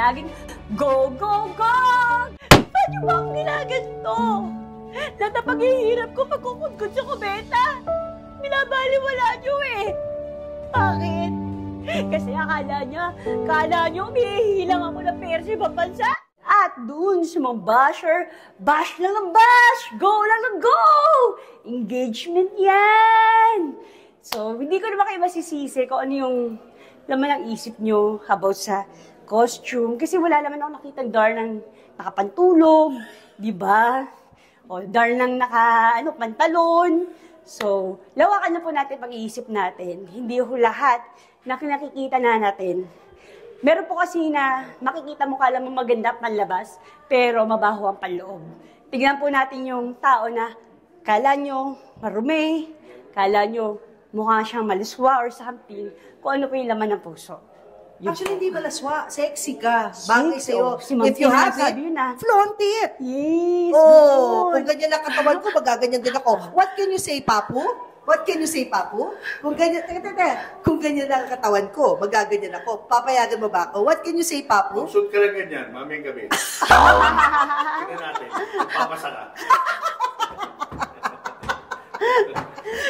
laging go, go, go! Ba't niyo ba akong ginaganto? Lahat na paghihirap ko, magkukudkod sa kubeta. Binabaliwala niyo eh. Bakit? Kasi akala niyo umihilang ako ng pera sa ibang bansa. At doon sa mga basher, bash lang ang bash! Go lang ang go! Engagement yan! So, hindi ko naman kayo masisisi kung ano yung laman ng isip nyo about sa costume. Kasi wala naman ako nakitang darnang nakapantulog, di ba? O darnang pantalon. So, lawakan na po natin pag-iisip natin. Hindi ho lahat na nakikita na natin. Meron po kasi na makikita mo kala mo maganda panlabas, pero mabaho ang panloob. Tignan po natin yung tao na kala nyo marumi, kala nyo mukha siyang maluswa or something, kung ano po yung laman ng puso. Actually, hindi malaswa. Sexy ka. Bagay sa'yo. Si If you have it, flaunt it. Yes. Oh, kung ganyan ang katawan ko, magaganyan din ako. What can you say, Papu? What can you say, Papu? Kung ganyan, kung ganyan ang katawan ko, magaganyan ako. Papayagan mo ba ako? What can you say, Papu? Shoot ka lang ganyan, mamayang gabi. Tignan natin. Papasa ka.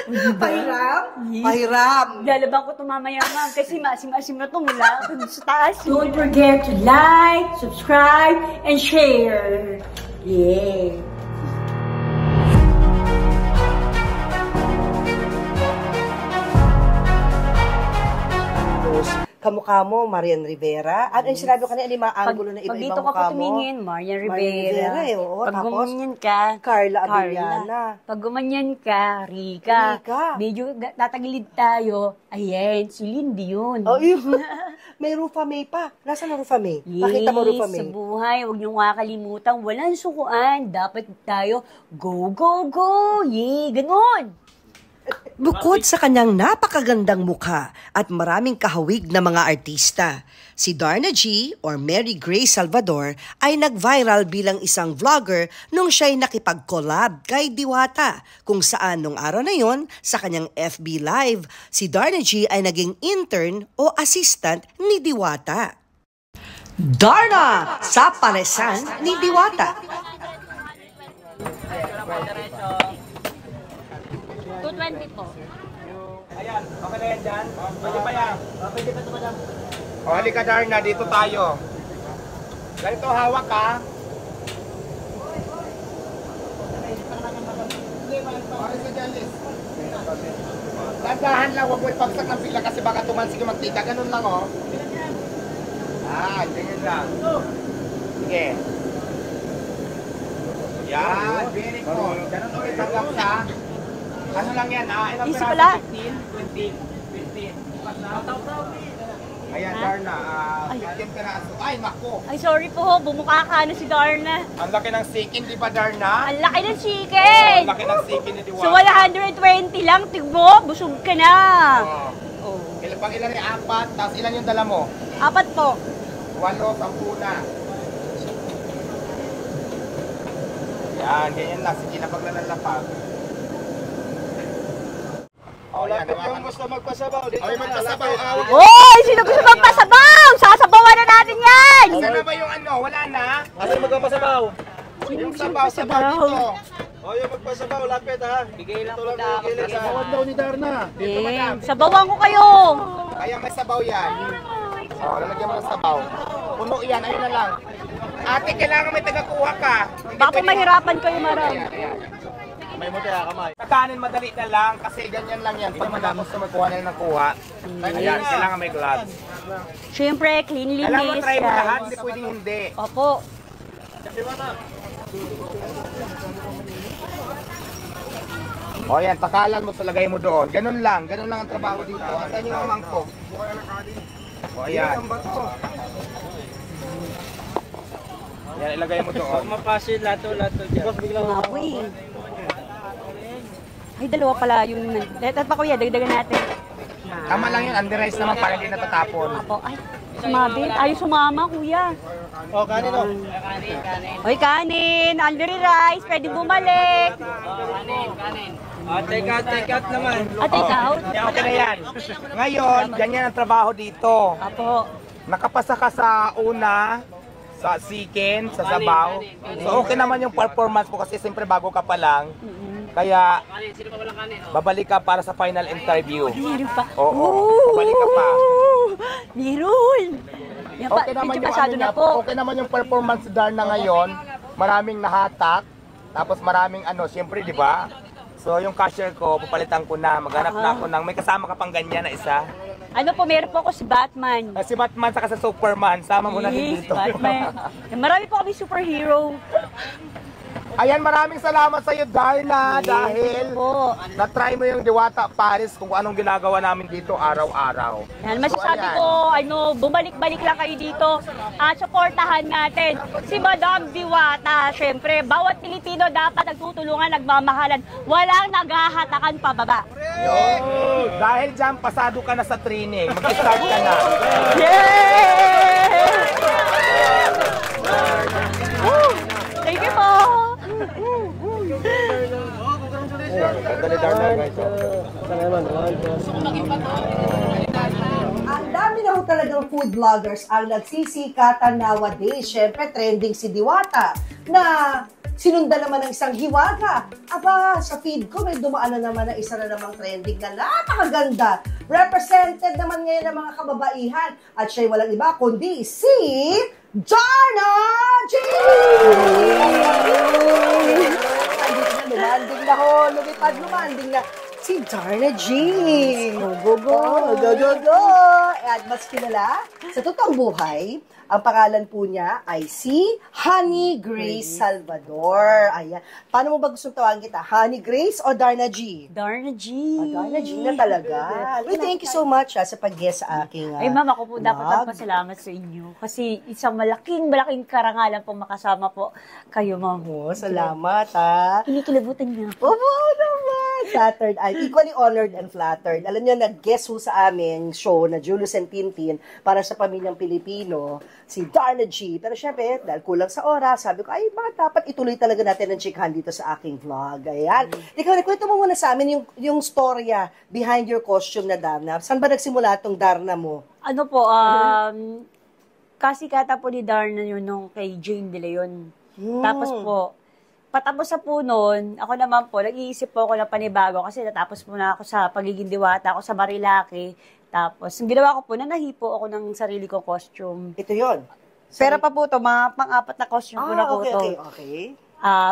Pahiram? Pahiram. Lalabang ko ito mamaya, ma'am, kasi maasim-asim na ito mula sa taas. Don't forget to like, subscribe, and share. Yeah. Kamukha mo, Marian Rivera. Ano yung sinabi ko kanina, yung mga angulo na Pag iba-ibang dito ka mukha po mo? tumingin, Marian Rivera. Marian Rivera, oo. Pag Tapos, gumanyan ka, Carla Abellana. Pag gumanyan ka, Rika. Medyo tatagilid tayo. Ayan, si Lindy yun. Oh, yun. May Rufa May pa. Nasaan ang Rufa May? Yes, Pakita mo Rufa May. sa buhay, huwag niyong kakalimutan. Walang sukuan. Dapat tayo, go, go, go. Yay, ganun. Bukod sa kanyang napakagandang mukha at maraming kahawig na mga artista, si Darna G or Mary Grace Salvador ay nag-viral bilang isang vlogger nung siya'y nakipag-collab kay Diwata, kung saan nung araw na yon sa kanyang FB Live, si Darna G ay naging intern o assistant ni Diwata. Darna sa paresan ni Diwata. 220 po. Ayan, okay na yan dyan? Pwede pa yan? Pwede pa ito madam. O, halika Darna, dito tayo. Ganito, hawak ka. Tandahan lang, huwag mo ipagsak ng pila kasi baka tumansig yung magtika. Ganun lang, o. Ganyan lang. Sige. Yan, very good. Ganun ulit hanggang sa... Ano lang yan, ilang Easy piraso? pala. 15? 20. Ayan, Darna, 15 piraso. Ay, naku! Ay, sorry po, bumukha ka na si Darna. Ang laki ng sikin, di ba, Darna? Ang laki ng chicken! Ang laki ng sikin ni Diwata. So, 120 lang, tigbo, busog ka na. Oh. Pang ilan yung 4, tapos ilan yung dala mo? 4 po. 8, 10 na. Yan, ganyan lang. Sige na paglalapag. Lapit yung gusto magpasabaw. Ay, magpasabaw. Hoy! Sino gusto magpasabaw? Sasabawan na natin yan! Saan na ba yung ano? Wala na? Asa magpasabaw? Yung sabaw dito. O, yung magpasabaw, lapit ha. Bigay lang po na ako. Sabawan daw ni Darna. Sabawan ko kayo! Kaya may sabaw yan. O, lalagyan mo ng sabaw. Puno yan, ayun na lang. Ate, kailangan may tagakuha ka. Baka po mahirapan kayo marami. May mo kaya kamay. Kakanin madali na lang kasi ganyan lang yan. Pag madapos na magkuha na ng kuha. Ayan, kailangan may gloves. Siyempre, cleanliness. Alam mo, try mo lahat. Hindi pwedeng hindi. Opo. O yan, takalan mo, lagay mo doon. Ganun lang ang trabaho dito. Asan yung mangkok? O ayan. Yan, ilagay mo doon. Mapasin lato dyan. Boss, biglang Mapoy. Ay, dalawa pala yung... Letat pa kuya, dagdagan natin. Tama lang yun, under-rice naman para hindi natatapon. Apo, ay, sumabit. Ay, sumama kuya. O, kanin o. Oy, kanin. Under rice, pwede bumalik. Kanin. Take out naman. Take out? Okay na yan. Ngayon, ganyan ang trabaho dito. Apo. nakapasa ka sa una, sa Siken, sa Sabaw. So okay naman yung performance mo kasi siyempre bago ka pa lang. Kaya babalik ka para sa final interview. Meron pa. Oo, babalik ka pa. Meron. Yan pa, Okay naman medyo yung pasado ano na niya, po. okay naman yung performance ni Darna ngayon. Maraming nahatak. Tapos maraming siyempre 'di ba? So yung cashier ko, papalitan ko na, maghanap na ako ng may kasama ka pang ganyan na isa. Ano po, meron po ako si Batman. Si Batman saka sa Superman, sama mo na din Yes, dito. Batman. Marami po kami superhero. Ayan, maraming salamat sa iyo, Darna, dahil po. na-try mo yung Diwata Paris kung anong ginagawa namin dito araw-araw. Yan, masasabi ayan. ko, bumalik-balik lang kayo dito at supportahan natin si Madam Diwata. Siyempre, bawat Pilipino dapat nagtutulungan, nagmamahalan. Walang naghahatakan pababa. Dahil dyan, pasado ka na sa training. Mag-start ka na. Yay! Woo! Thank you po! Dali, Darna, guys. Ang dami na ho talagang food vloggers ang nagsisikatan nowadays. Siyempre, trending si Diwata na sinundan naman ng isang hiwaga. Aba, sa feed ko may dumaan na naman na isa na namang trending na napakaganda. Represented naman ngayon ng mga kababaihan. At siya'y walang iba kundi si Darna G! Lumanding na ho, lumipad-lumanding na si Darna G. Go. At mas kilala, sa totoong buhay, ang pangalan po niya ay si Honey Grace Salvador. Ayan. Paano mo ba gustong tawagin kita? Honey Grace o Darna G? Darna G. Darna G na talaga. Uy, thank you so much sa pag-guest sa aking Ay ma'am, ako po dapat vlog. magpasalamat sa inyo. Kasi isang malaking karangalan po makasama po kayo, ma'am. Oh, salamat ha. Kinikilabutan niya. Oo naman. Flattered. I'm equally honored and flattered. Alam niyo, nag-guest ho sa aming show na Julius and Tintin para sa pamilyang Pilipino, si Darna G. Pero syempre, dahil kulang sa oras, sabi ko, ay, bakit dapat ituloy talaga natin ang chikahan dito sa aking vlog. Ayan. Ikaw, kwento mo muna sa amin yung storya behind your costume na Darna. Saan ba nagsimula itong Darna mo? Ano po, kasikata po ni Darna yun nung kay Jane De Leon. Tapos po, patapos na po noon, ako naman po, nag-iisip po ako ng panibago kasi natapos po na ako sa pagiging diwata, ako sa Marilaki. Tapos, yung ginawa ko po, nanahipo ako ng sarili kong costume. Ito yon. Pero pa po to, mga pang-apat na costume ko na po to. Okay.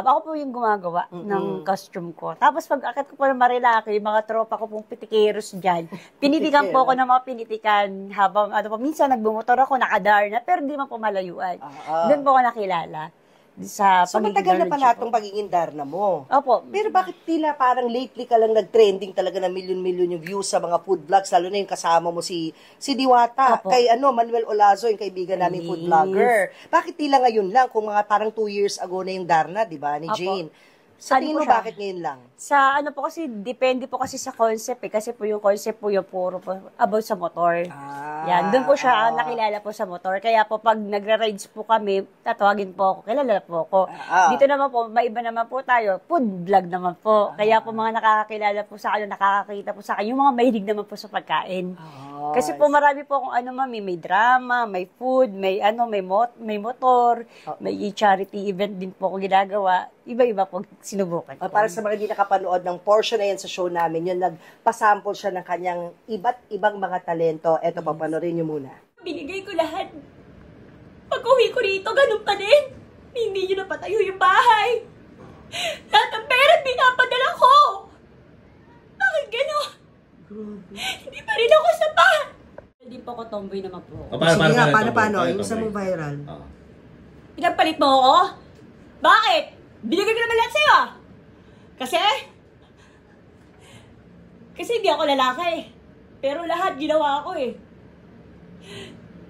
Ako po yung gumagawa ng costume ko. Tapos pag akit ko po ng Marilaki, yung mga tropa ko pong pitikeros dyan, pinitikan po ako ng mga pinitikan habang, minsan nagbumotor ako, nakadarna, pero di man po malayuan. Doon po ako nakilala. So matagal na pala itong pagiging Darna mo. Opo. Pero bakit tila parang lately ka lang nag-trending talaga na milyon-milyon yung views sa mga food vlogs, lalo na yung kasama mo si Diwata, Opo. kay Manuel Olazo, yung kaibigan namin food vlogger. Bakit tila ngayon lang, kung mga parang 2 years ago na yung Darna, di ba, ni Opo. Jane? Sa tingin mo, Ano po siya? bakit ngayon lang? Sa po kasi, depende po kasi sa concept Kasi po yung concept po yung puro po about sa motor. Yan, doon po siya nakilala po sa motor. Kaya po pag nagra-rides po kami, tatawagin po ako, kilala po ako. Dito naman po, maiba naman po tayo, food vlog naman po. Kaya po mga nakakakilala po sa akin, nakakakita po sa akin, yung mga mahilig naman po sa pagkain. Kasi po marami po kung mami, may drama, may food, may may motor, may charity event din po ako ginagawa. Iba-iba po sinubukan ko. Para sa mga hindi nakapanood ng portion na yan sa show namin, yun, nagpasample siya ng kanyang iba't ibang mga talento. Eto, papanorin niyo muna. Binigay ko lahat. Pag-uwi ko rito, ganun pa din. Hindi nyo napatayo yung bahay. Lahat ng pera pinapadala ko. Bakit gano'n? Hindi pa rin ako sapat. Hindi po ako tomboy naman po. Sige nga, paano? Yung sa mo viral. Pinagpalit mo ako? Bakit? Binigay ko naman lahat sa'yo ah. Kasi hindi ako lalaki. Pero lahat ginawa ko eh.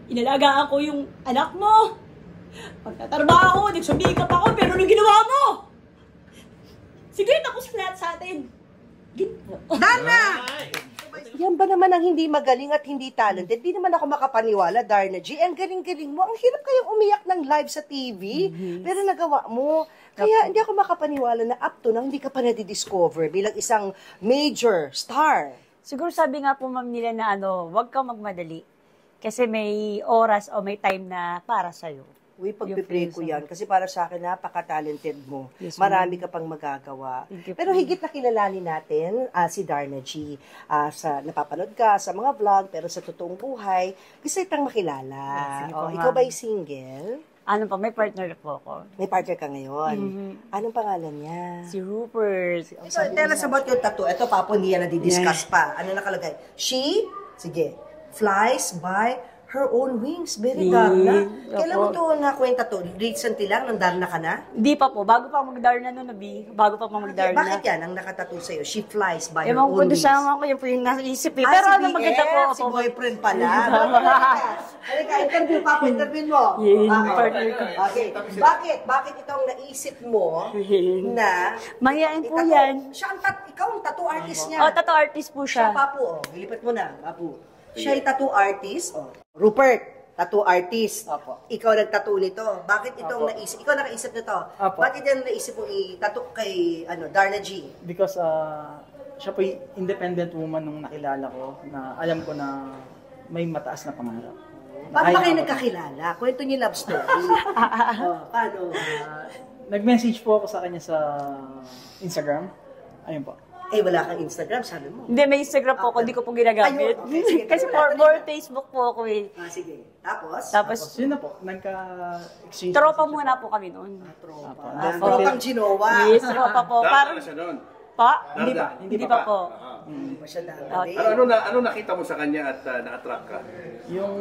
Inalagaan ko yung anak mo. Pagtatrabaho, nagsumikap ako, pero anong ginawa mo? Sige, tapos lahat sa atin. Darna! Yan ba naman ang hindi magaling at hindi talented? Di naman ako makapaniwala, Darna G. Ang galing-galing mo. Ang hirap kayong umiyak ng live sa TV. Pero nagawa mo. Kaya hindi ako makapaniwala na up to na hindi ka pa nadidiscover bilang isang major star. Siguro sabi nga po ma'am nila na huwag kang magmadali. Kasi may oras o may time na para sa'yo. Uy, pagpipray ko yan. Kasi para sa akin, napaka-talented mo. Yes, ma'am. Marami ka pang magagawa. Thank you, Pero ma'am. higit na kilalanin natin si Darna G. Napapanood ka sa mga vlog, pero sa totoong buhay, gusto itang makilala. Sige po, Ikaw ma'am. ba'y single? Ano pa, may partner po ako. May partner ka ngayon. Mhm. Anong pangalan niya? Si Rupert. So, tell us about your tattoo. Ito, Papo, hindi yan nadidiscuss pa. Ano nakalagay? She, sige, flies by her own wings. Very Darna. Kailan mo ito nakwenta to? Recently lang, nang Darna ka na? Hindi pa po. Bago pa mag-Darna no, Nabi. Bago pa mag-Darna. Bakit yan ang nakatattoo sa'yo? She flies by her Ewan ko own doon wings. sa ako, yun po yung naisip eh. Ah, Pero si ano maganda po. BF, si boyfriend pala. Halika, interview pa po, interview mo. Yeah, partner ko. Okay. Bakit itong naisip mo na Mangyain po itattoo? yan. Ikaw ang tattoo artist niya. Oh, tattoo artist po Siya, siya. Papu, ilipat mo na, Papu. Siya ay tattoo artist. Rupert, tattoo artist. Opo. Ikaw nagtattoo nito. Bakit itong naisip? Ikaw nakaisip nito. Opo. Bakit yan naisip mong i-tattoo kay Darna G? Because siya po yung independent woman nung nakilala ko na alam ko na may mataas na pangarap. Paano ba kayo Kaya- nagkakilala? Kwento niyo love story. Paano? Nag-message po ako sa kanya sa Instagram. Ayun po. Eh, wala kang Instagram, sabi mo. Hindi, may Instagram po ako, hindi ko po ginagamit. Ayun, okay, sige. Kasi more Facebook po ako eh. Sige. Tapos? Tapos, Tapos yun na po, nagka-exchange. tropa muna po kami noon. Opo. Tropang Ginowa. Yes, tropa po. Darna Parang, na siya noon. pa? Hindi pa. Hindi pa po. Hindi pa siya Darna. Okay. Ano nakita mo sa kanya at na-attract ka? Yung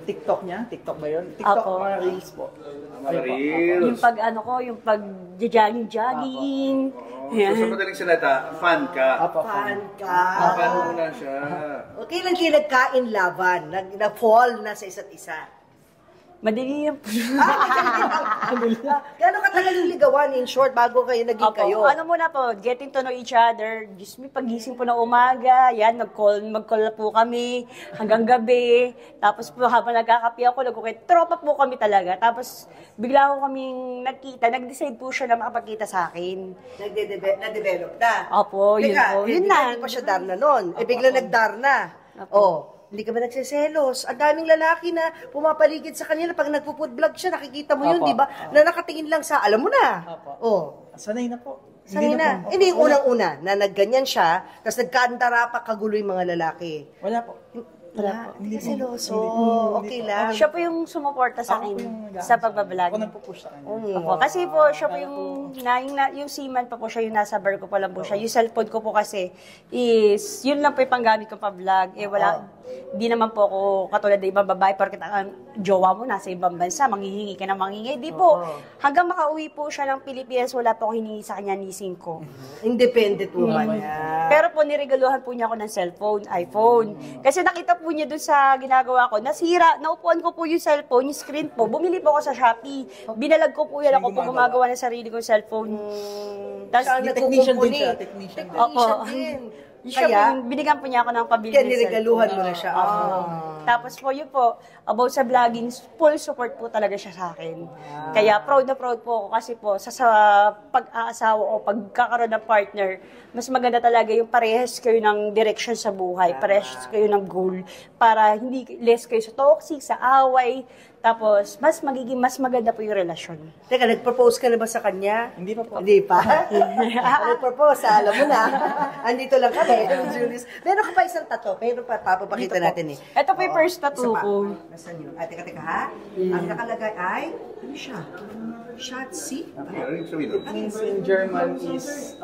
TikTok niya, TikTok ba yun? TikTok, Opo. mga reels po. Mga Ayun po, reels. Yung pag ano ko, yung pag jogging. So, sa madaling salita, fan ka. Opo. Fan ka. Fan mo na siya. Okay lang kayo nagkain laban, nag-fall na sa isa't isa. Madali yan po. Gano'ng katagal yung ligawan, in short, bago kayo naging Opo. kayo? Ano muna po, getting to know each other. Diyos me, pagising po ng umaga, yan, mag-call na po kami hanggang gabi. Tapos po, habang nagkakapi ako, tropa po kami talaga. Tapos, bigla ko kaming nagkita, nag-decide po siya na makapagkita sa akin. Na-develop na. Opo, yun po. Yun na. Hindi pa siya Darna nun. Eh, bigla nag-Darna. Hindi ka ba nagsiselos? Ang daming lalaki na pumapaligid sa kanila. Pag nagpo-food vlog siya, nakikita mo yun, Opo. di ba? Na nakatingin lang sa, alam mo na. Opo. Oh. Sanay na po. Sanay na. po. Hindi, yung unang-una, na nagganyan siya, tapos nagkandara pa kagulo yung mga lalaki. Wala po. Wala. Hindi ka seloso. Okay po. lang. Siya po yung sumuporta sa Ako po akin yung nag-aasal sa Ako pagbablog. nagpo-push sa kanya. Opo, kasi po, siya po yung seaman pa po siya, yung nasa bar ko pa lang po siya. Yung cellphone ko po kasi is, yun lang po yung panggamit ko pa vlog. Eh, wala, di naman po ako katulad ng ibang babae, porket ang jowa mo nasa ibang bansa, manghihingi ka na manghingi. Di po, hanggang makauwi po siya ng Pilipinas, wala po ako hiningi sa kanya ni Cinco. Independent woman yan. Pero po, niregaluhan po niya ako ng cellphone, iPhone. Kasi nakita po niya doon sa ginagawa ko, nasira, naupuan ko po yung cellphone, yung screen po, bumili po ako sa Shopee. Binalag ko po yan ako po gumagawa ng sarili kong cellphone. Siya ang Tapos, technician din nagkukumpuni. siya, technician din. Technician Opo. din. siya po Kaya, yung binigyan po niya ako ng pabili kaya ng niregaluhan cellphone. mo na siya. Tapos po yun po, about sa vlogging, full support po talaga siya sa akin. Kaya proud na proud po ako kasi po sa pag-aasawa o pagkakaroon ng partner, mas maganda talaga yung parehas kayo ng direction sa buhay, parehas kayo ng goal, para hindi less kayo sa toxic, sa away, tapos mas maganda po yung relasyon. Teka, nag-propose ka na ba sa kanya? Hindi pa po. Hindi pa? Nag-propose, alam mo na. Andito lang kami. Julius. Meron ka pa isang tattoo. Meron pa, papapakita natin eh. Ito po yung first tattoo Isa pa. ko. Nasaan yun? Teka ha? Ang nakalagay ay, ano siya? Shotzi? Ano yung sabihin nun? Means in German is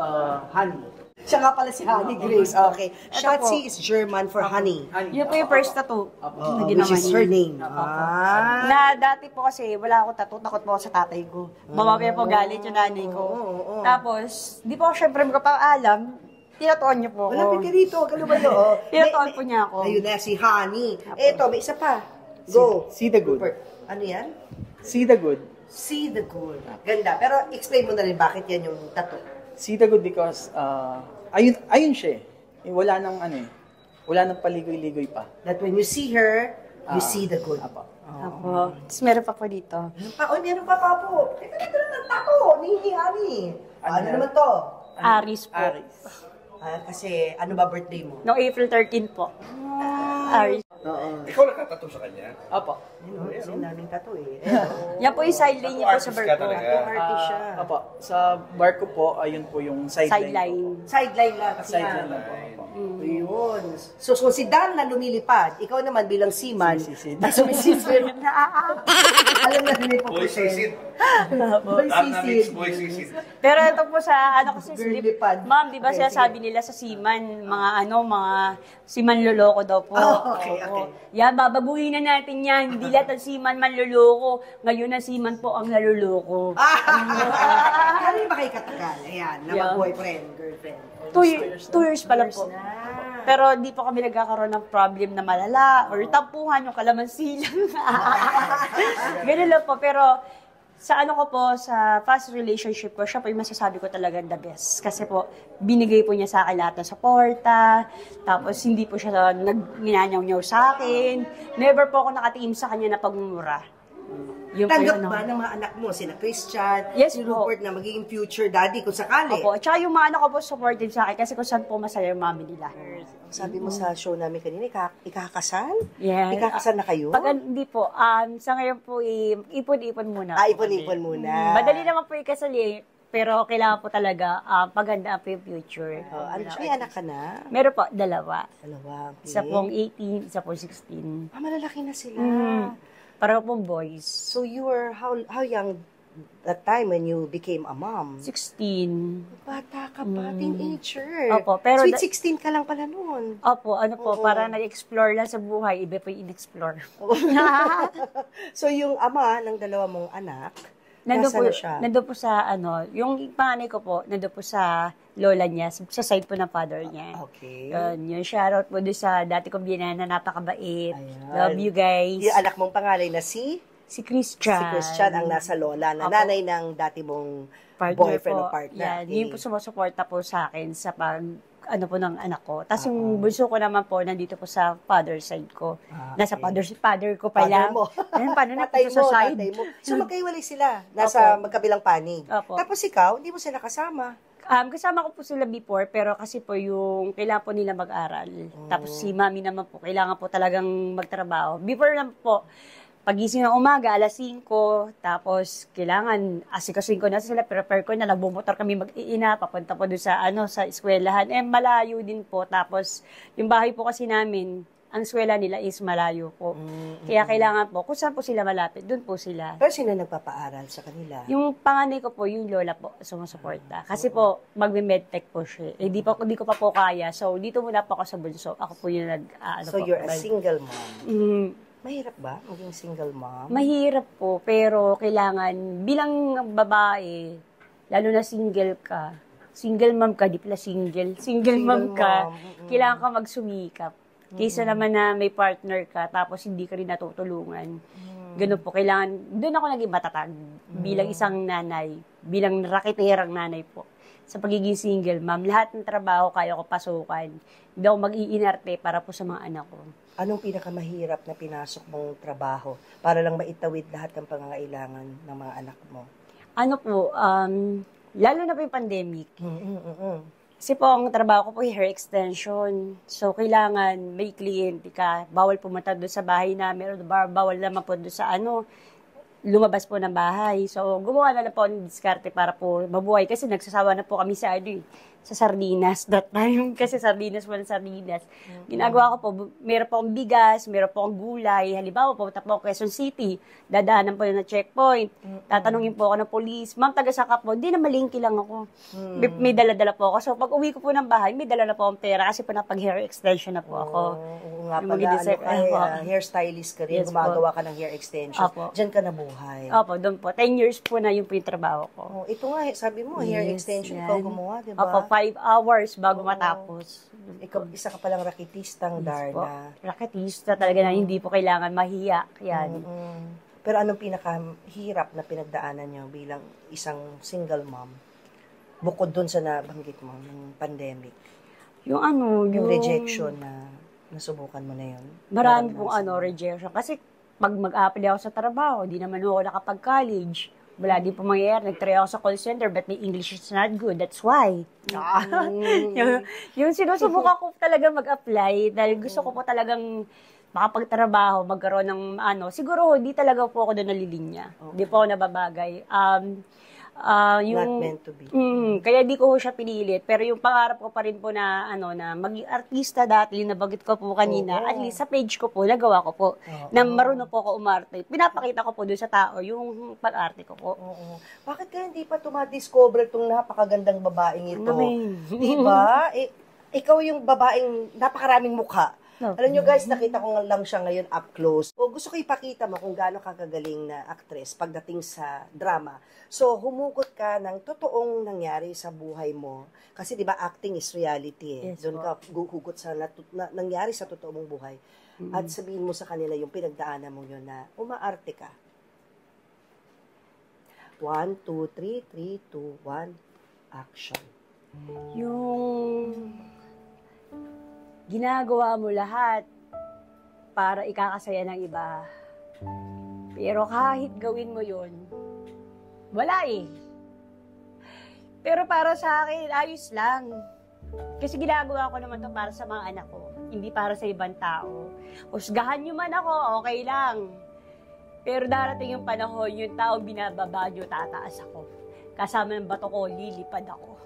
honey. Siya nga pala si Honey Grace. Okay. Ito Shotzi po. is German for honey. Yun po yung first tattoo. na Which ginawa is niya. her name. Ah. Na dati po kasi wala akong tattoo, takot po ako sa tatay ko. Mamaya po galit yung nanay ko. Tapos, di po ako syempre magpapaalam, tinatuan niya po ako. Malapit ka dito. Huwag ka lumayo. Oh. Tinatuan po niya ako. Ayun na, si Honey. Eto, may isa pa. Go. See the good. Rupert. Ano yan? See the good. See the good. Ganda. Pero explain mo na rin bakit yan yung tattoo. See the good because ayun siya eh. Wala nang wala nang paligoy-ligoy pa. That when you see her, you see the good. Apa. Apo. Tapos meron pa po dito. Meron pa po. Ito na ng tattoo ni Honey. Ano yan? naman to? Aris po. Aris. Kasi ano ba birthday mo? Noong April 13 po. Aris. Oo. Ikaw nagtatato sa kanya? Opo. Kasi namin tattoo eh. Yan po yung sideline niya po sa Artist ka barko. talaga. Artist siya. Opo. Sa barko po, ayun po yung sideline. Sideline. Sideline lang Po. kasi Sideline lang po. Opo. Yun. So si Dan na lumilipad, ikaw naman bilang seaman, Sumisisid. sumisisid. Alam na rin po. Boy sisid. Boy sisid. Boy sisid. Pero ito po sa, ano kasi, Girly pad. ma'am, di ba Okay, sinasabi nila sa seaman, mga seaman loloko daw po. Oh, okay, Oo. okay. Yan, babaguhin na natin yan. Hindi lahat ng seaman manloloko. Ngayon na seaman po ang naloloko. Kaya ba kayo katagal? Ayan, na Yeah. mag-boyfriend, girlfriend. 2 years pa lang po. Pero di po kami nagkakaroon ng problem na malala or tampuhan yung kalamansi lang. Ganun lang po. Pero sa ano ko po, sa past relationship ko, siya po yung masasabi ko talaga the best. Kasi po, binigay po niya sa akin lahat ng suporta. Tapos hindi po siya ginanyaw-nyaw sa akin. Never po ako nakatingin sa kanya na pagmumura. Yun po Tanggap yun, ano. ba ng mga anak mo, sina Christian, Yes si po. Rupert na magiging future daddy kung sakali? Opo. At saka yung mga anak ko po supportive sa akin kasi kung saan po masaya yung mami nila. Sabi mo sa show namin kanina, ikakasal? Yeah. Ikakasal na kayo? Hindi po. Sa ngayon po, ipon-ipon muna. Ipon-ipon muna. Madali naman po ikasal eh. Pero kailangan po talaga paganda po yung future. Oh, ano siya? May anak ka na? Meron po, dalawa. Dalawa. Okay. Isa pong 18, isa pong 16. Malalaki na sila. Pareho pong boys. So you were how young that time when you became a mom? 16. Bata ka pa, teenager. Opo, pero Sweet 16 ka lang pala noon. Opo, ano po, para nag-explore lang sa buhay, iba po yung in-explore. So yung ama ng dalawa mong anak, Nandun nasa po, na siya? nandun po sa, yung panganay ko po, nandun po sa lola niya, sa side po ng father niya. Okay. Yung shoutout po doon sa dati kong binana na napakabait. Ayan. Love you guys. Yung anak mong pangalan na si Si Christian ang nasa lola, na Opo. nanay ng dati mong Partner boyfriend po. o partner. Yan, Okay. yun po sumusuporta po sa akin sa po ng anak ko. Tapos yung bunso ko naman po, nandito po sa father side ko. Nasa father ko pala. Father mo. Ayun, paano na Tatay sa mo, side? tatay mo. So magkaiwalay sila, nasa magkabilang panig. Opo. Tapos ikaw, hindi mo sila kasama. Kasama ko po sila before, pero kasi po yung kailangan po nila mag-aral. Tapos si mami naman po, kailangan po talagang magtrabaho. Before lang po, pagising ng umaga, alas 5, tapos kailangan, asikasuhin ko na sila, prepare ko na, nagbumotor kami mag-iina, papunta po doon sa, sa eskwelahan. Malayo din po. Tapos, yung bahay po kasi namin, ang eskwela nila is malayo po. Kaya kailangan po, kung saan po sila malapit, doon po sila. Pero sino nagpapaaral sa kanila? Yung panganay ko po, yung lola po, sumusuporta. Kasi po, magme-medtech po siya. Di ko pa po kaya. So, dito muna po ako sa bunso. Ako po yung So you're a single mom. Mahirap ba maging single mom? Mahirap po, pero kailangan, bilang babae, lalo na single mom ka, di pala single mom ka, kailangan ka magsumikap. Kaysa naman na may partner ka, tapos hindi ka rin natutulungan. Ganun po, kailangan, doon ako naging matatag bilang isang nanay, bilang rakiterang nanay po. Sa pagiging single mom, lahat ng trabaho kaya ko pasukan. Hindi ako mag-iinarte para po sa mga anak ko. Anong pinakamahirap na pinasok mong trabaho para lang maitawid lahat ng pangangailangan ng mga anak mo? Ano po, lalo na po yung pandemic. Mm-mm-mm. Kasi po, ang trabaho ko po yung hair extension. So, kailangan may kliyente ka. Bawal pumunta doon sa bahay namin. Bawal naman po doon sa lumabas po ng bahay. So, gumawa na lang po ng diskarte para po mabuhay. Kasi nagsasawa na po kami sa sardinas that time. Kasi sardinas po ng sardinas. Ginagawa ko po, meron po akong bigas, meron po akong gulay. Halimbawa, pumunta po ako Quezon City. Dadaanan po na checkpoint. Tatanungin po ako ng police, ma'am, taga saan ka po? Hindi na, malingki lang ako. May dala-dala po ako. So, pag uwi ko po ng bahay, may dala na po akong pera kasi po napag-hair extension na po ako. Oo nga Yung pala, mag-i-design- hairstylist ka rin, Yes gumagawa ka ng hair extension. Opo. Diyan ka nabuhay. Opo, doon po. 10 years po na yung trabaho ko. Oh, ito nga, sabi mo, hair Yes, extension, yan. ikaw gumawa, di ba? Opo, 5 hours bago matapos. Ikaw, isa ka palang rakitistang, Po. Darna. Raketista talaga na hindi po kailangan mahiya. Yan. Pero anong pinakahirap na pinagdaanan niyo bilang isang single mom? Bukod dun sa nabanggit mo, ng pandemic. Yung Yung rejection na nasubukan mo na yun. Marami pong Naranasan mo. rejection. Kasi pag mag-apply ako sa trabaho, di naman ako nakapag-college. Wala din po mangyayari. Nag-try ako sa call center, but my English is not good. That's why. yung sinusubukan ko talaga mag-apply dahil gusto ko po talagang makapagtrabaho, magkaroon ng siguro hindi talaga po ako doon nalilinya. Hindi po ako nababagay. Not meant to be. Kaya di ko siya pinilit. Pero yung pangarap ko pa rin po na, na maging artista dati, yung nabanggit ko po kanina, at least sa page ko po, nagawa ko po, na marunong po ako umarte. Pinapakita ko po doon sa tao yung pag-arte ko po. Bakit kaya hindi pa tumadiscover itong napakagandang babaeng ito? Diba? Ikaw yung babaeng napakaraming mukha. Alam nyo guys, nakita ko lang siya ngayon up close. Gusto ko ipakita mo kung gaano kagagaling na actress pagdating sa drama. So, humugot ka ng totoong nangyari sa buhay mo. Kasi di ba acting is reality eh. Yes, doon ka hugot sa nangyari sa totoo mong buhay. At sabihin mo sa kanila yung pinagdaanan mo yun na umaarte ka. 1, 2, 3, 3, 2, 1, action. Yung ginagawa mo lahat para ikakasaya ng iba. Pero kahit gawin mo yun, wala eh. Pero para sa akin, ayos lang. Kasi ginagawa ko naman to para sa mga anak ko, hindi para sa ibang tao. Husgahan nyo man ako, okay lang. Pero darating yung panahon, yung taong binababa nyo, tataas ako. Kasama ng bato ko, lilipad ako.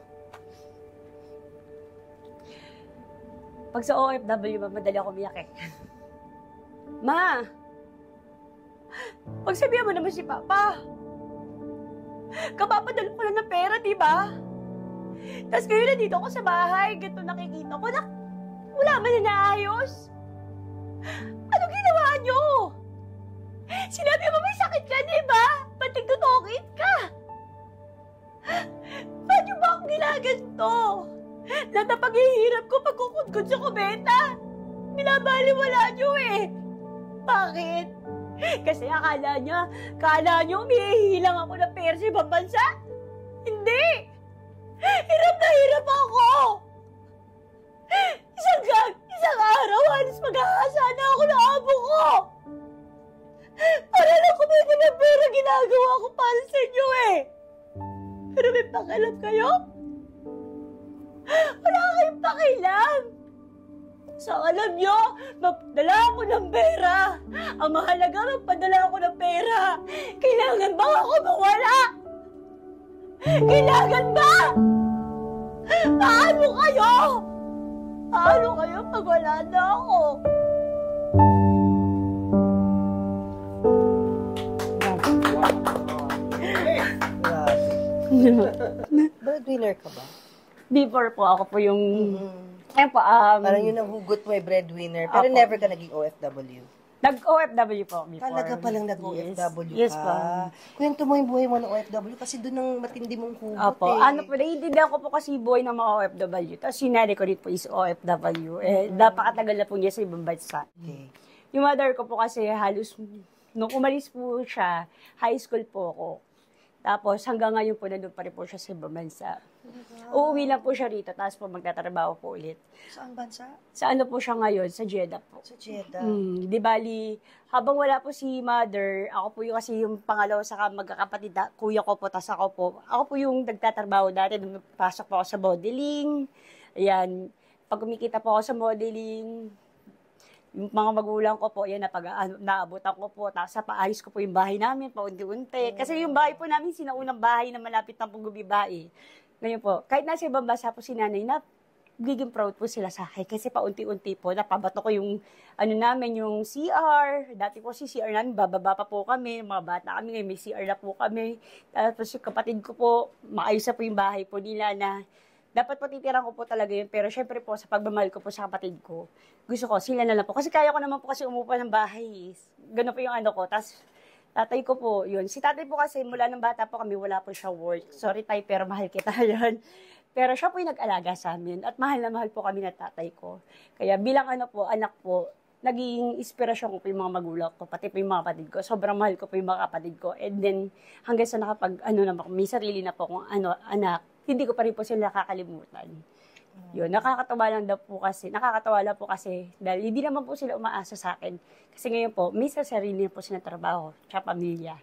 Pag sa OFW, madali ako umiyak eh. Ma! Pagsabihan mo naman si Papa. Kapapadala ko lang ng pera, di ba? Tapos ngayon nandito ako sa bahay, ganito nakikita ko na wala man na naayos. Ano ginawa nyo? Sinabi mo may sakit ka, di ba? Ba't nagtutokit ka? Ba't nyo ba akong ginaganto? Lahat na paghihirap ko, pagkukudkod sa kubeta. Binabaliwala nyo eh. Bakit? Kasi akala nyo umihilang ako ng pera sa ibang bansa? Hindi! Hirap na hirap ako! Isang araw, halos magkakasana ako ng abo ko! Para lang kumita ng pera, ginagawa ko para sa inyo eh! Pero may pakialam kayo? Wala kayong pakialam! So, alam nyo, magpadala ako ng pera. Ang mahalaga, magpadala ako ng pera. Kailangan ba ako mawala? Kailangan ba? Paano kayo? Paano kayo pag wala na ako? Breadwinner ka ba? Before po, ako po yung... Ayun po, Parang yun ang hugot mo ay breadwinner. Pero Apo. never ka naging OFW. Nag-OFW po before. Talaga palang nag-OFW Yes, ka. po. Kwento mo yung buhay mo ng OFW kasi doon ang matindi mong hugot Opo. eh. Ano po, naiintindihan ko po kasi buhay ng mga OFW. Tapos yung nanay ko rin po is OFW. Napakatagal na po niya sa ibang bansa. Okay. Yung mother ko po kasi halos, nung umalis po siya, high school po ako. Tapos hanggang ngayon po nandun pa rin po siya sa ibang bansa. Uuwi lang po siya rito, tapos po magtatrabaho po ulit. Saan bansa? Sa ano po siya ngayon? Sa Jeddah po. Sa Jeddah. Di bali, habang wala po si mother, ako po yung kasi yung pangalawa sa magkakapatid, kuya ko po, tas ako po. Ako po yung nagtatrabaho dati, pasok po ako sa modeling. Ayan, pag kumikita po ako sa modeling, yung mga magulang ko po, yan, naabutan ko po, tapos paayos ko po yung bahay namin, paunti-unti. Kasi yung bahay po namin, sinaunang bahay na malapit na pong gumibae. Ngayon po, kahit nasa ibang bansa po si nanay, giging proud po sila sa akin. Kasi paunti-unti po, napabato ko yung, namin, yung CR. Dati po si CR namin, bababa pa po kami, mga bata kami, ngayon may CR na po kami. Tapos yung kapatid ko po, maayos na po yung bahay po nila na, dapat po titiran ko po talaga yun. Pero syempre po, sa pagmamahal ko po sa kapatid ko, gusto ko, sila na lang po. Kasi kaya ko naman po kasi umupa ng bahay. Ganun po yung ko. Tapos, tatay ko po, yun. Si tatay po kasi, mula ng bata po kami, wala po siya work. Sorry tay, pero mahal kita yun. Pero siya po yung nag-alaga sa amin. At mahal na mahal po kami na tatay ko. Kaya bilang anak po, naging inspirasyon ko po yung mga magulang ko, pati po yung mga kapatid ko. Sobrang mahal ko po yung mga kapatid ko. And then, hanggang sa may sarili na po kung anak, hindi ko pa rin po sila nakakalimutan. Yun, nakakatawa lang po kasi, dahil hindi naman po sila umaasa sa akin. Kasi ngayon po, may sarili na po sila trabaho, tsaka pamilya.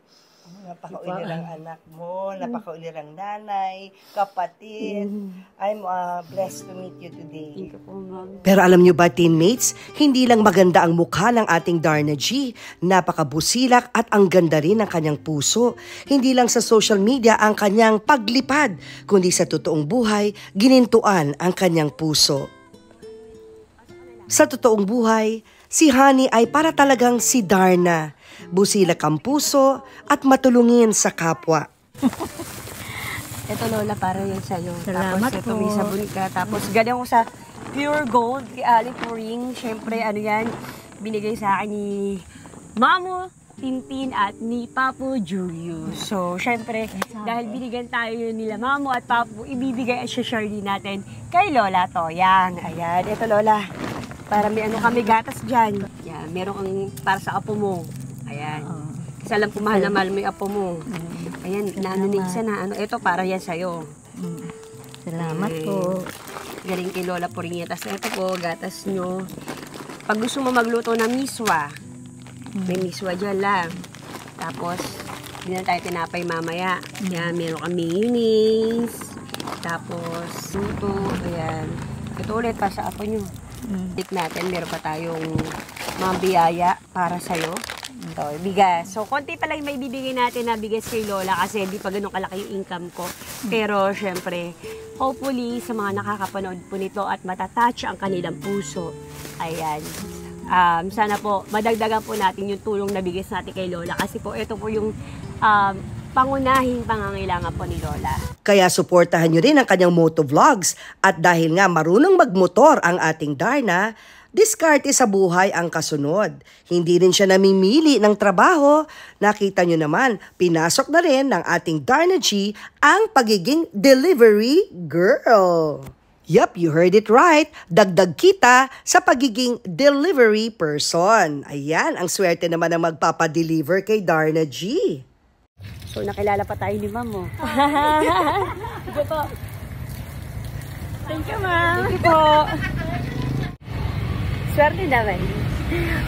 Napakaulirang anak mo, napakaulirang nanay, kapatid. I'm blessed to meet you today. Thank you po, ma'am. Pero alam nyo ba, teammates, hindi lang maganda ang mukha ng ating Darna G. Napakabusilak at ang ganda rin ng kanyang puso. Hindi lang sa social media ang kanyang paglipad, kundi sa totoong buhay, ginintuan ang kanyang puso. Sa totoong buhay, si Honey ay para talagang si Darna. Busilak ang puso at matulungin sa kapwa. Ito, Lola, para yan sa'yo. Salamat tapos, ito, po. may sabon ka. Tapos, galing ko sa Pure Gold kay Ali Puring. Siyempre, ano yan, binigay sa akin ni Mamo Tintin at ni Papo Julius. So, siyempre, dahil binigyan tayo nila Mamo at Papo, ibibigay at share din natin kay Lola Toyang. Ayan, ito, Lola. Para may ano kami gatas dyan. Yan, meron kang para sa apo mo. Ayan. Kasi alam ko mahal na mahal mo yung apo mo. Ayan, naano na isa na ano. Ito para yan sa'yo. Salamat po. Galing kay Lola Puring. Tapos ito po, gatas nyo. Pag gusto mo magluto ng miswa, may miswa dyan lang. Tapos, hindi na tayo tinapay mamaya. Ayan, meron kang mayonnaise. Tapos, luto. Ayan. Ito ulit para sa apo nyo. Tip natin, meron pa tayong mga biyaya para sa'yo. Ito, bigas. So, konti pa lang may bibigay natin na bigas kay Lola kasi hindi pa ganun kalaki yung income ko. Pero, syempre, hopefully, sa mga nakakapanood po nito at matatouch ang kanilang puso. Ayan. Sana po, madagdagan po natin yung tulong na bigas natin kay Lola kasi po, ito po yung pangunahing pangangailangan po ni Lola. Kaya suportahan nyo rin ang kanyang motovlogs at dahil nga marunong magmotor ang ating Darna, diskarte sa buhay ang kasunod. Hindi rin siya namimili ng trabaho. Nakita nyo naman, pinasok na rin ng ating Darna G ang pagiging delivery girl. Yup, you heard it right. Dagdag kita sa pagiging delivery person. Ayan, ang swerte naman ang magpapadeliver kay Darna G. So, nakilala pa tayo ni Ma'am mo. Ito po. Thank you, Ma'am. Thank you po. Swerte naman.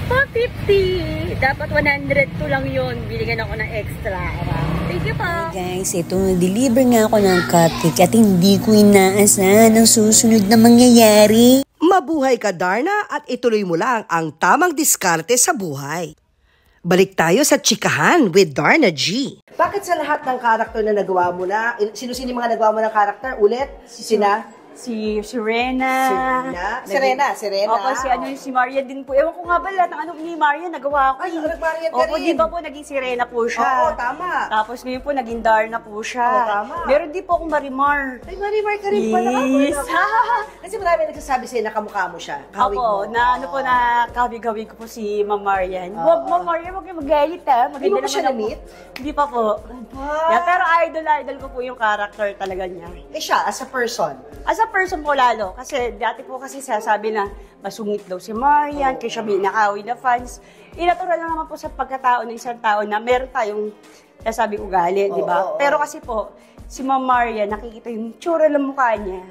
150. Dapat 102 lang yun. Binigyan ako ng extra. Thank you po. Guys, ito, deliver nga ako ng cupcake at hindi ko inaasahan ang susunod na mangyayari. Mabuhay ka, Darna, at ituloy mo lang ang tamang diskarte sa buhay. Balik tayo sa chikahan with Darna G. Bakit sa lahat ng karakter na nagawa mo na, sino-sino mga nagawa mo ng karakter ulit? Sina? Si Serena. Serena. Opo, si Maria din po. Ewan ko nga ba lahat ng ano ni Maria nagawa ko. Ay, nag-Maria ka Opo, rin. di ba po naging Serena po siya? Oo, tama. Tapos ngayon po naging Darna po siya. Oo, tama. Meron din po akong Marimar. Ay, Marimar ka rin pala. Yes. Kasi marami nagsasabi sa'yo na kamukha mo siya. Kawig Opo, mo. na ano po na kawig-kawig ko po si Ma'am Marian. Huwag Ma'am Marian, huwag kayo magalit ha. Hindi mo Maganda ba siya naman na-meet? Hindi pa po. Yeah, pero idol ko po yung character talaga niya. Eh siya, as a person. As a person po lalo, kasi dati po kasi sasabi na masungit daw si Marian, kaya siya binakawi na fans. Inatural lang naman po sa pagkatao ng isang tao na meron tayong nasabi ugali, di ba? Pero kasi po, si Ma'am Marian, nakikita yung tsura ng mukha niya.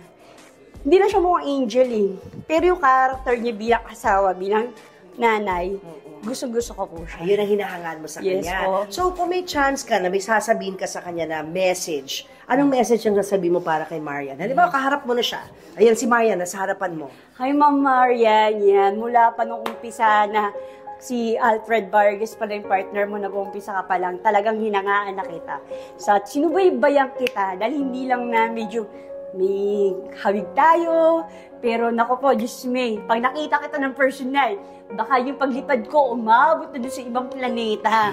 Hindi na siya mukhang angel eh. Pero yung character niya bilang asawa, bilang nanay, gusto ko po siya. Ayun ang hinahangaan mo sa Yes kanya. po. So, kung may chance ka na may sasabihin ka sa kanya na message, anong message ang sasabihin mo para kay Marian? Halimbawa, kaharap mo na siya. Ayan si Marian, nasa harapan mo. Kay Ma'am Marian, yan, mula pa nung umpisa na si Alfred Vargas pala yung partner mo, nag-uumpisa ka pa lang, talagang hinangaan na kita. Sa sinubaybayan kita, dahil hindi lang na medyo may hawig tayo, pero nako po, Diyos me, pag nakita kita ng personal, baka yung paglipad ko, umabot na doon sa ibang planeta.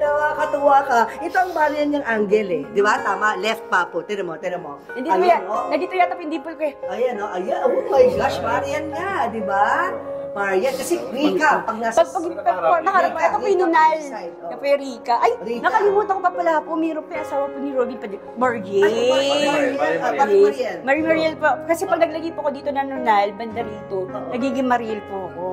Nakakatuwa ka. Ito ang Marian niyang angle eh. Di ba? Tama? Left pa po. Tira mo. Hindi ko yan, nandito yata yung dimple ko eh. Ayan o. Ayan. Oh my gosh. Marian nga. Di ba? Marian. Kasi Rika, pag nasa... Nakarap pa, ito po yung nunal. Oh. Ito po yung Rika. Ay, Rika. nakalimutan ko pa pala po, mayroon pa yung asawa po ni Robin Margay. Marian. Mariel po. Kasi pag naglagay po ko dito na nunal, banda rito, nagiging Mariel po ako.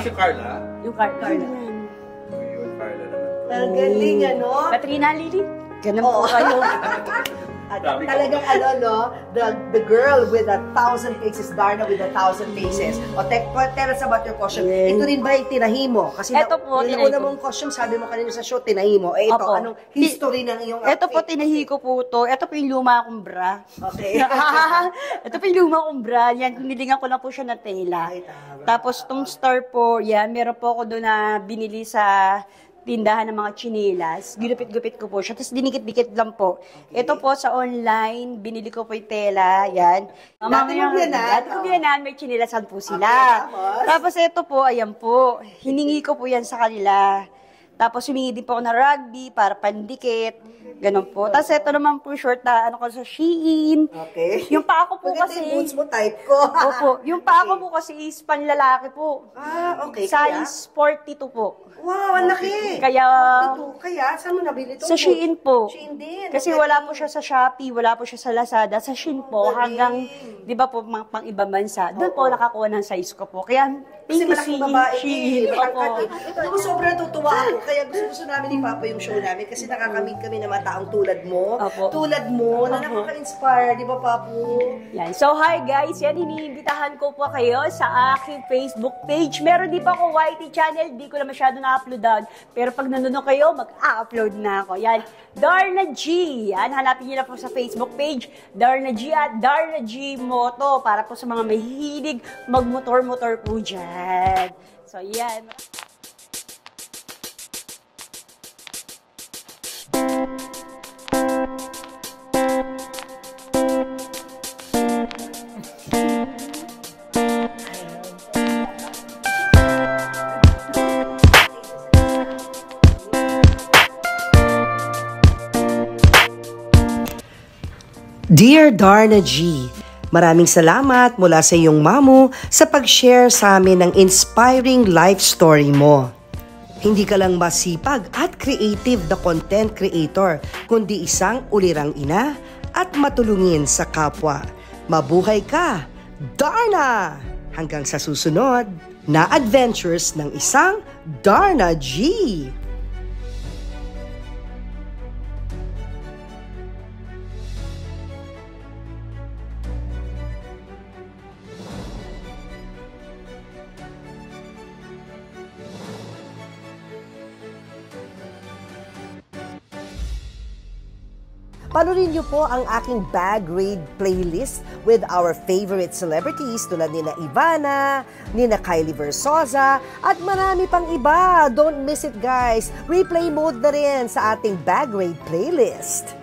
Si Carla? Yung Carla. Yun, Carla naman. Ang galing ano? Katrina Lili, ganun po kayo. Talagang the girl with 1,000 faces, Darna with 1,000 faces. O, tell us about your costume. Ito rin ba yung tinahi mo? Kasi Ito po, yung tinahi una ko. mong costume, sabi mo kanina sa show, tinahi mo. Eh, ito, Opo. anong history ng iyong Ito po, outfit? tinahi ko po to. Ito po yung luma kong bra. Okay. Ito po yung luma kong bra. Yan, hinilingan ko lang po siya na tela. Ay, tama. Tapos, tong star po, yan, meron po ako doon na binili sa tindahan ng mga chinelas. Ginupit-gupit ko po siya. Tapos dinikit-dikit lang po. Ito po sa online, binili ko po yung tela. Yan. Dati mo biyanan? Dati ko biyanan, may chinilasan po sila. Okay, Tapos ito po, ayan po. Hiningi ko po yan sa kanila. Tapos humingi din po ako ng rugby para pandikit. Ganon po. Tapos ito naman po short na ano ko sa Shein. Okay. Yung paa ko po Maganda kasi... yung boots mo, type ko. Opo. Yung paa ko po kasi is panlalaki po. Ah, okay. Kaya? Size 42 po. Wow, ang laki. Kaya... Ito, kaya, saan mo nabili ito? Sa Shein po. Shein din. Kasi Okay. wala po siya sa Shopee, wala po siya sa Lazada. Sa Shein po, hanggang, di ba po, pang ibang bansa. Doon po nakakuha ng size ko po. Kaya, Kasi thank you, malaking Shein. babae Shein. din. Opo. Alam mo, sobrang natutuwa ako. Kaya gusto namin ni Papa yung show namin kasi nakakamit kami ng mga taong tulad mo. Opo. Tulad mo, na Opo. nakaka-inspire, di ba, Papu? Yan. So, hi guys. Yan, iniimbitahan ko po kayo sa aking Facebook page. Meron din pa ako YT channel. Di ko na masyado na-uploadan. Pero pag nanonood kayo, mag-upload na ako. Yan. Darna G. Yan. Hanapin niyo na po sa Facebook page. Darna G at Darna G Moto. Para po sa mga mahilig mag-motor-motor po dyan. So, yan. Dear Darna G, maraming salamat mula sa iyong mamu sa pag-share sa amin ng inspiring life story mo. Hindi ka lang masipag at creative na content creator, kundi isang ulirang ina at matulungin sa kapwa. Mabuhay ka, Darna! Hanggang sa susunod na adventures ng isang Darna G. Panurin niyo po ang aking Bag Raid playlist with our favorite celebrities tulad nina Ivana, nina Kylie Versosa, at marami pang iba. Don't miss it, guys. Replay mode na rin sa ating Bag Raid playlist.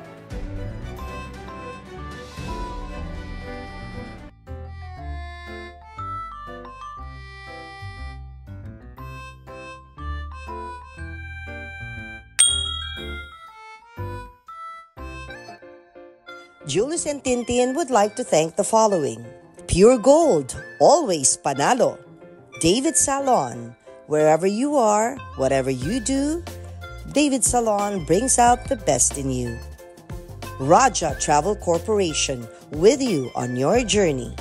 Julius and Tintin would like to thank the following: Pure Gold, always panalo. David Salon, wherever you are, whatever you do, David Salon brings out the best in you. Raja Travel Corporation, with you on your journey.